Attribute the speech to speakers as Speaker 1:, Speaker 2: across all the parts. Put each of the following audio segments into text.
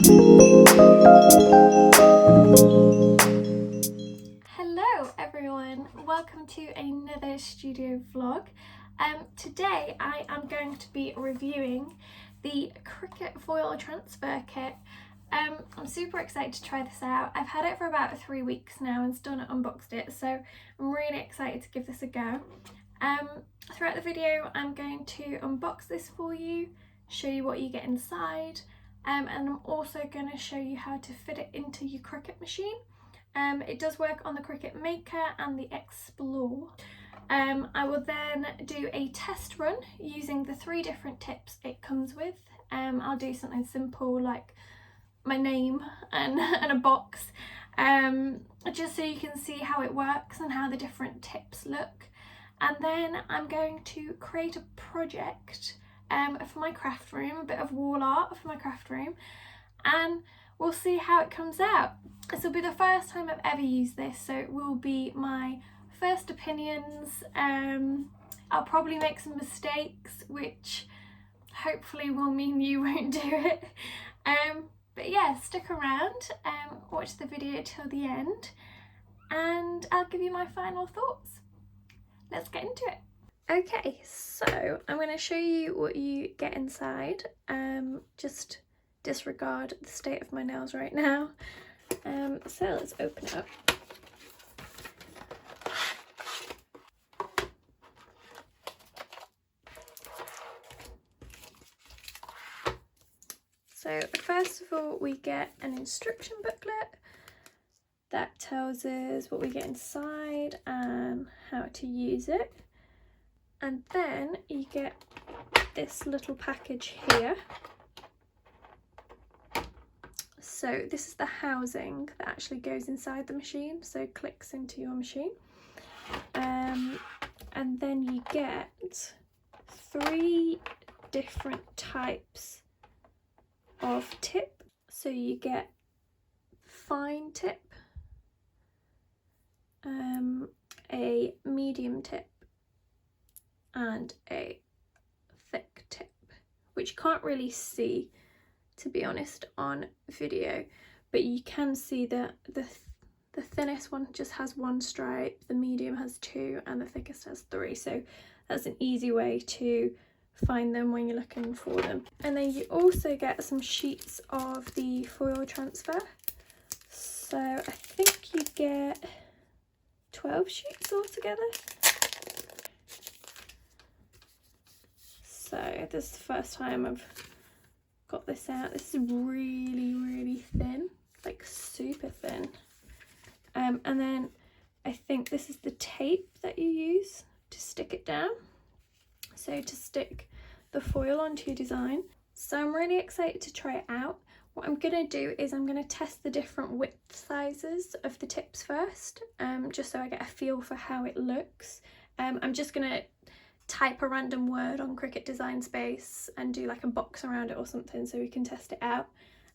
Speaker 1: Hello everyone, welcome to another studio vlog. Today I am going to be reviewing the Cricut Foil Transfer Kit. I'm super excited to try this out. I've had it for about 3 weeks now and still not unboxed it, so I'm really excited to give this a go. Throughout the video I'm going to unbox this for you, show you what you get inside, and I'm also going to show you how to fit it into your Cricut machine. It does work on the Cricut Maker and the Explore. I will then do a test run using the 3 different tips it comes with. I'll do something simple like my name and a box, just so you can see how it works and how the different tips look. And then I'm going to create a project for my craft room, a bit of wall art for my craft room, and we'll see how it comes out. This will be the first time I've ever used this, so it will be my first opinions. I'll probably make some mistakes, which hopefully will mean you won't do it. But yeah, stick around and watch the video till the end, and I'll give you my final thoughts. Let's get into it. Okay, so I'm going to show you what you get inside. Just disregard the state of my nails right now. So let's open it up. So first of all, we get an instruction booklet that tells us what we get inside and how to use it. And then you get this little package here. So this is the housing that actually goes inside the machine, so clicks into your machine. And then you get 3 different types of tip. So you get fine tip, a medium tip, and a thick tip, which you can't really see, to be honest, on video, but you can see that the thinnest one just has 1 stripe, the medium has 2, and the thickest has 3. So that's an easy way to find them when you're looking for them. And then you also get some sheets of the foil transfer. So I think you get 12 sheets altogether. So this is the first time I've got this out. This is really thin, like super thin. And then I think this is the tape that you use to stick it down, so to stick the foil onto your design. So I'm really excited to try it out. What I'm gonna do is I'm gonna test the different width sizes of the tips first, just so I get a feel for how it looks. I'm just gonna type a random word on Cricut Design Space and do like a box around it or something so we can test it out.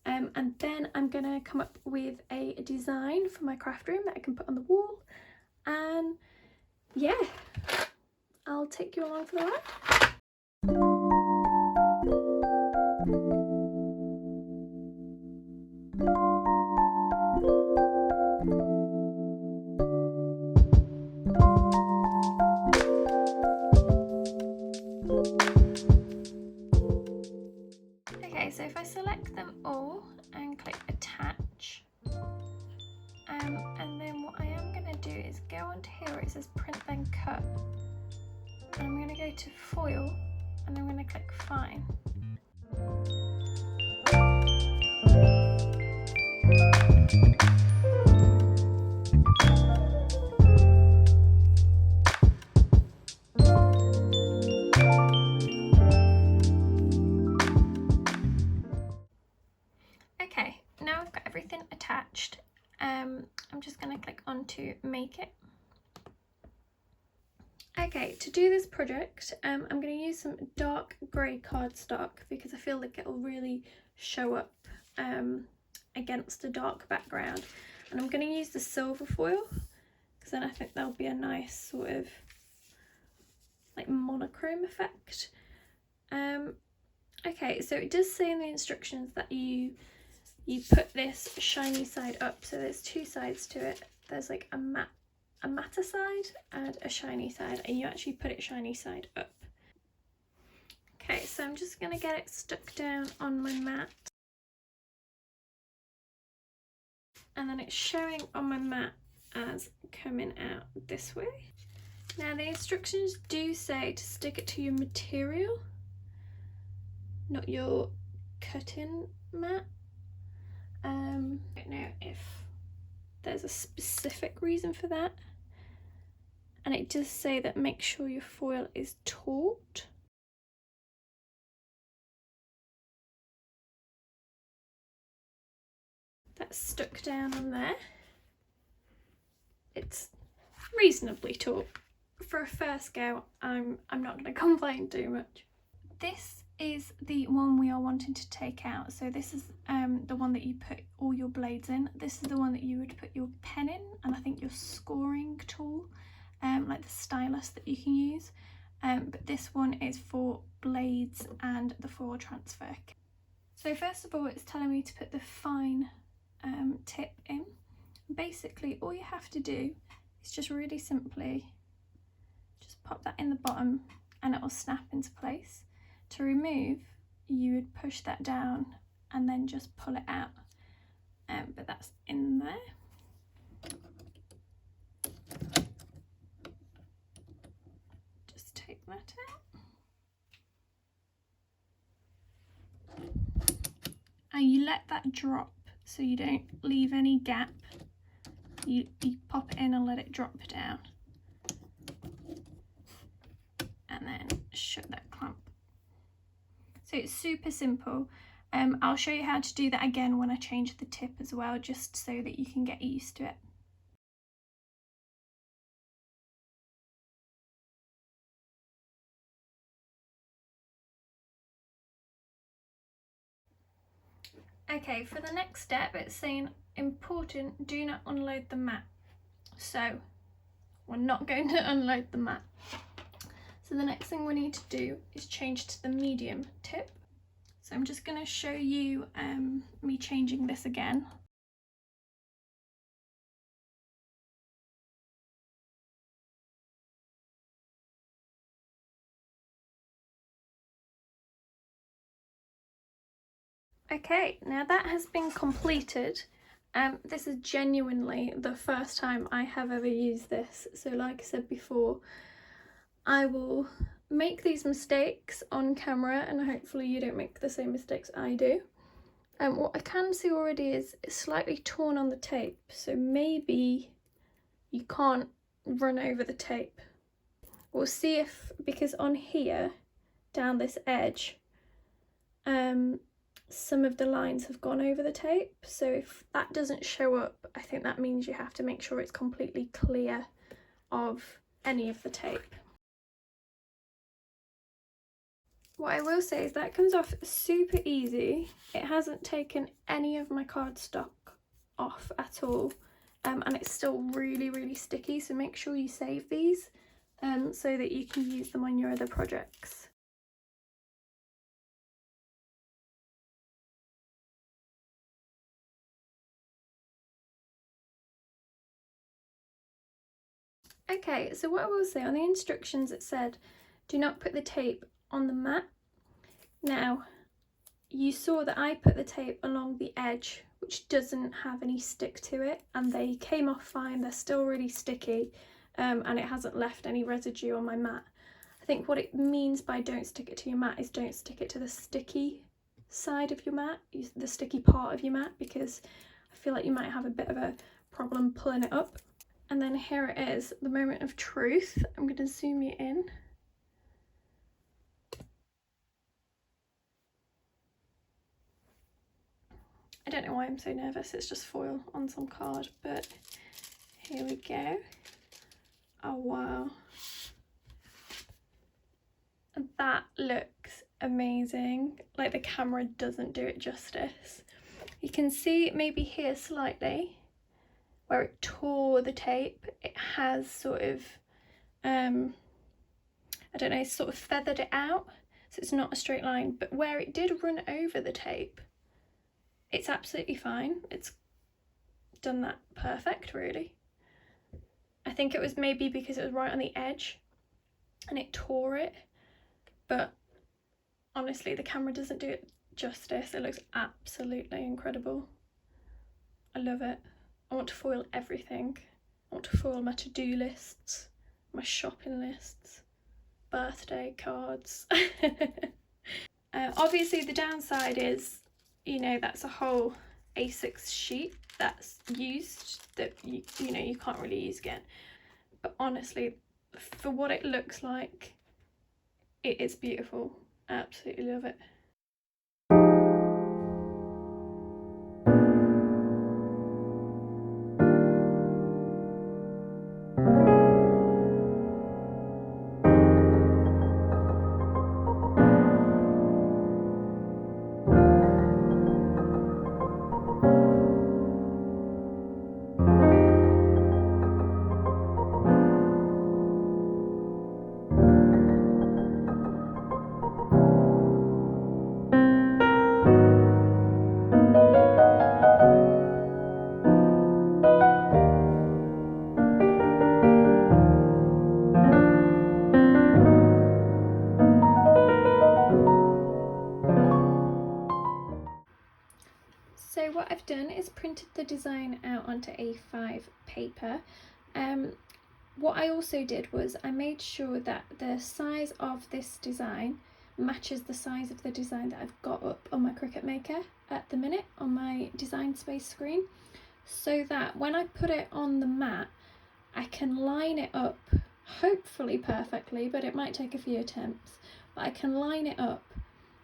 Speaker 1: And then I'm gonna come up with a design for my craft room that I can put on the wall, and yeah, I'll take you along for the ride. Okay, so if I select them all and click attach, and then what I am going to do is go onto here where it says print then cut, and I'm going to go to foil and I'm going to click fine. Okay, now I've got everything attached. I'm just going to click on to make it. Okay, to do this project, I'm going to use some dark grey cardstock because I feel like it'll really show up against a dark background. And I'm going to use the silver foil because then I think there'll be a nice sort of like monochrome effect. Okay, so it does say in the instructions that you you put this shiny side up. So there's two sides to it. There's like a matter side and a shiny side, and you actually put it shiny side up. Okay, so I'm just gonna get it stuck down on my mat. And then it's showing on my mat as coming out this way. Now the instructions do say to stick it to your material, not your cutting mat. I don't know if there's a specific reason for that. And it does say that make sure your foil is taut. That's stuck down on there. It's reasonably taut. For a first go, I'm not going to complain too much. This is the one we are wanting to take out. So this is the one that you put all your blades in. This is the one that you would put your pen in, and I think your scoring tool, like the stylus that you can use. But this one is for blades and the foil transfer kit. So first of all, it's telling me to put the fine tip in. Basically, all you have to do is just really simply just pop that in the bottom and it will snap into place. To remove, you would push that down and then just pull it out. But that's in there. Just take that out. And you let that drop so you don't leave any gap. You pop it in and let it drop down. And then shut that clamp. So it's super simple. I'll show you how to do that again when I change the tip as well, just so that you can get used to it. Okay, for the next step, it's saying important, do not unload the mat. So we're not going to unload the mat. So the next thing we need to do is change to the medium tip. So I'm just going to show you me changing this again. Okay, now that has been completed. This is genuinely the first time I have ever used this. So like I said before, I will make these mistakes on camera and hopefully you don't make the same mistakes I do. What I can see already is it's slightly torn on the tape, so maybe you can't run over the tape. We'll see if, because on here, down this edge, some of the lines have gone over the tape, so if that doesn't show up, I think that means you have to make sure it's completely clear of any of the tape. What I will say is that comes off super easy. It hasn't taken any of my cardstock off at all, and it's still really sticky, so make sure you save these so that you can use them on your other projects. Okay, so what I will say, on the instructions it said do not put the tape on the mat. Now you saw that I put the tape along the edge, which doesn't have any stick to it, and they came off fine. They're still really sticky, and it hasn't left any residue on my mat. I think what it means by don't stick it to your mat is don't stick it to the sticky side of your mat, the sticky part of your mat, because I feel like you might have a bit of a problem pulling it up. And then here it is, the moment of truth. I'm going to zoom you in. I don't know why I'm so nervous, it's just foil on some card, but here we go. Oh wow. That looks amazing. Like, the camera doesn't do it justice. You can see maybe here slightly where it tore the tape. It has sort of, I don't know, sort of feathered it out, so it's not a straight line, but where it did run over the tape, it's absolutely fine. It's done that perfect, really. I think it was maybe because it was right on the edge and it tore it, but honestly the camera doesn't do it justice. It looks absolutely incredible. I love it. I want to foil everything. I want to foil my to-do lists, my shopping lists, birthday cards. Obviously the downside is, you know, that's a whole A6 sheet that's used that you know you can't really use again. But honestly, for what it looks like, it is beautiful. I absolutely love it. So what I've done is printed the design out onto A5 paper. What I also did was I made sure that the size of this design matches the size of the design that I've got up on my Cricut Maker at the minute on my Design Space screen, so that when I put it on the mat I can line it up, hopefully perfectly, but it might take a few attempts, but I can line it up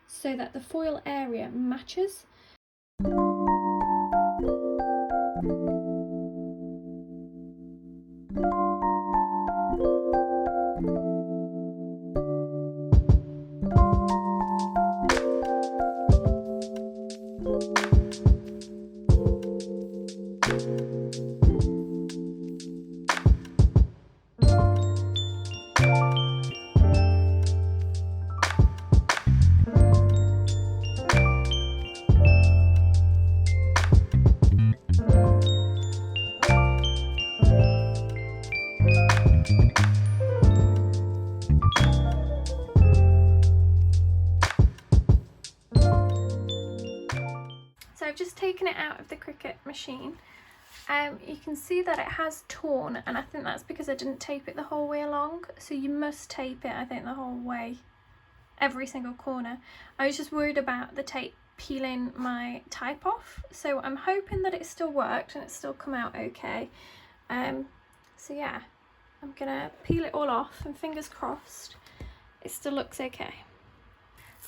Speaker 1: so that the foil area matches. So I've just taken it out of the Cricut machine. You can see that it has torn, and I think that's because I didn't tape it the whole way along. So you must tape it, I think, the whole way, every single corner. I was just worried about the tape peeling my type off, so I'm hoping that it still worked and it's still come out okay. So yeah, I'm gonna peel it all off and fingers crossed it still looks okay.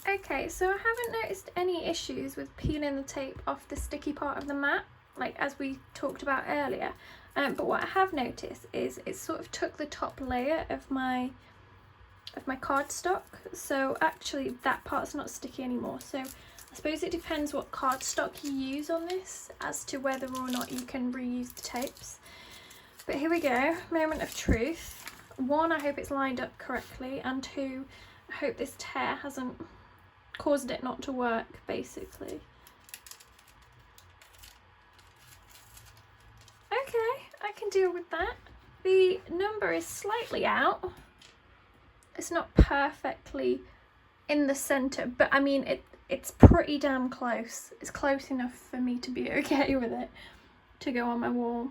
Speaker 1: Okay, so I haven't noticed any issues with peeling the tape off the sticky part of the mat, like as we talked about earlier. But what I have noticed is it sort of took the top layer of my cardstock, so actually that part's not sticky anymore. So I suppose it depends what cardstock you use on this as to whether or not you can reuse the tapes. But here we go, moment of truth. One, I hope it's lined up correctly, and two, I hope this tear hasn't caused it not to work, basically. Okay, I can deal with that. The number is slightly out. It's not perfectly in the center, but I mean it's pretty damn close. It's close enough for me to be okay with it to go on my wall.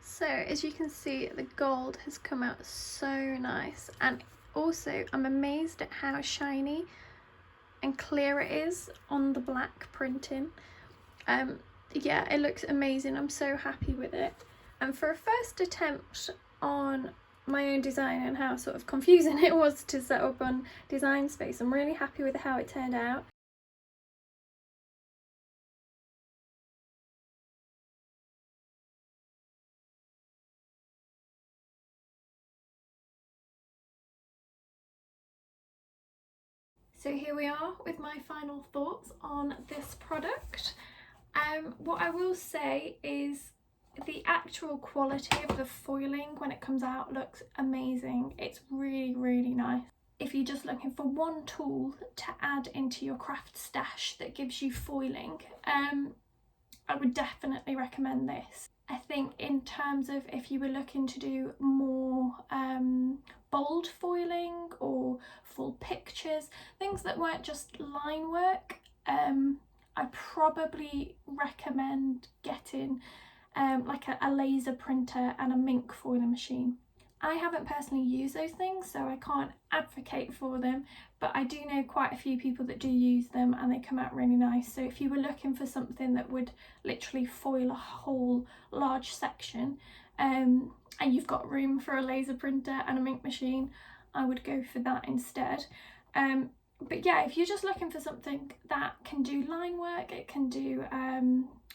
Speaker 1: So as you can see, the gold has come out so nice, and also I'm amazed at how shiny and clear it is on the black printing. Yeah, it looks amazing. I'm so happy with it. And for a first attempt on my own design and how sort of confusing it was to set up on Design Space, I'm really happy with how it turned out. So here we are with my final thoughts on this product. What I will say is the actual quality of the foiling when it comes out looks amazing. It's really, really nice. if you're just looking for one tool to add into your craft stash that gives you foiling, I would definitely recommend this. I think in terms of if you were looking to do more bold foiling or full pictures, things that weren't just line work, I probably recommend getting like a laser printer and a mink foiling machine. I haven't personally used those things, so I can't advocate for them, but I do know quite a few people that do use them and they come out really nice. So if you were looking for something that would literally foil a whole large section, and you've got room for a laser printer and a mink machine, I would go for that instead. But yeah, if you're just looking for something that can do line work, it can do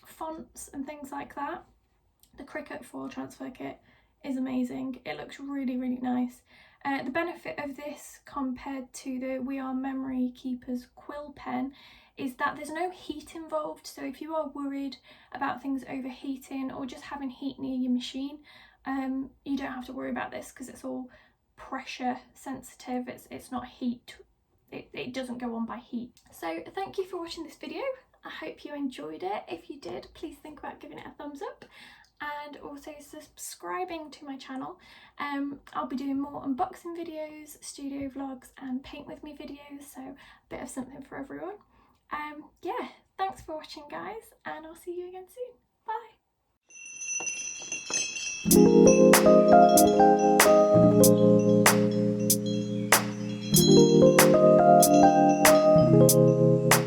Speaker 1: fonts and things like that, the Cricut Foil Transfer Kit is amazing. It looks really, really nice. The benefit of this compared to the We Are Memory Keepers quill pen is that there's no heat involved. So if you are worried about things overheating or just having heat near your machine, you don't have to worry about this because it's all pressure sensitive. It's not heat. It doesn't go on by heat. So thank you for watching this video. I hope you enjoyed it. If you did, please think about giving it a thumbs up and also subscribing to my channel. I'll be doing more unboxing videos, studio vlogs and paint with me videos, so a bit of something for everyone. Yeah, thanks for watching guys, and I'll see you again soon. Bye!